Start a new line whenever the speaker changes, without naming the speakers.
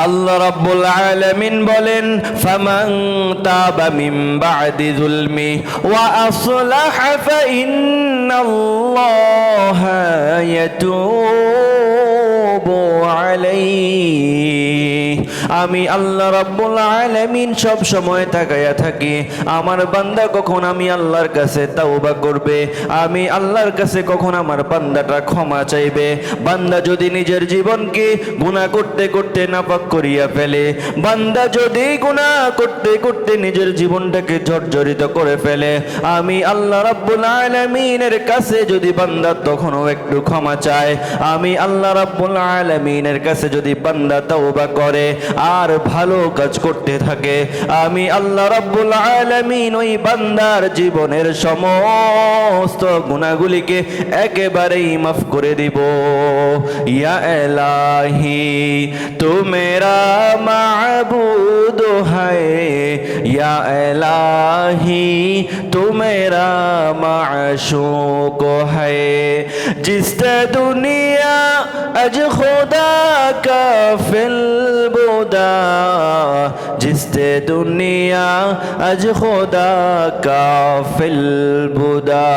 আল্লাহ রাব্বুল আলামিন বলেন ফামান তাবা মিন বা'দি যুলমি ওয়া আসলাহা ফাইন্নাল্লাহা ইয়াতুবু আলাইহি। আমি আল্লাহ রাব্বুল আলামিন সব সময় তাকায়া থাকি আমার বান্দা কখন আমি আল্লাহর কাছে তাওবা করবে, আমি আল্লাহর কাছে কখন আমার বান্দাটা ক্ষমা চাইবে। বান্দা যদি নিজের জীবনকে গুনাহ করতে করতে নাপাক করিয়া ফেলে, বান্দা যদি গুনাহ করতে করতে নিজের জীবনটাকে জর্জরিত করে ফেলে, আমি আল্লাহ রাব্বুল আলামিনের কাছে যদি বান্দা তখনও একটু ক্ষমা চায়, আমি আল্লাহ রাব্বুল আলামিনের কাছে যদি বান্দা তাওবা করে আর ভালো কাজ করতে থাকে, আমি আল্লাহ রাব্বুল আলামিন ওই বান্দার জীবনের সমস্ত গুনাহগুলিকে একেবারেই মাফ করে দিব। ইয়া ইলাহি তু মেরা মাবুদ হ্যায়, ইয়া ইলাহি তু মেরা মাশূক হ্যায়, জিসতে দুনিয়া আজ খুদা কা ফিল বুদা, জিসতে দুনিয়া আজ খুদা কা ফিল বুদা।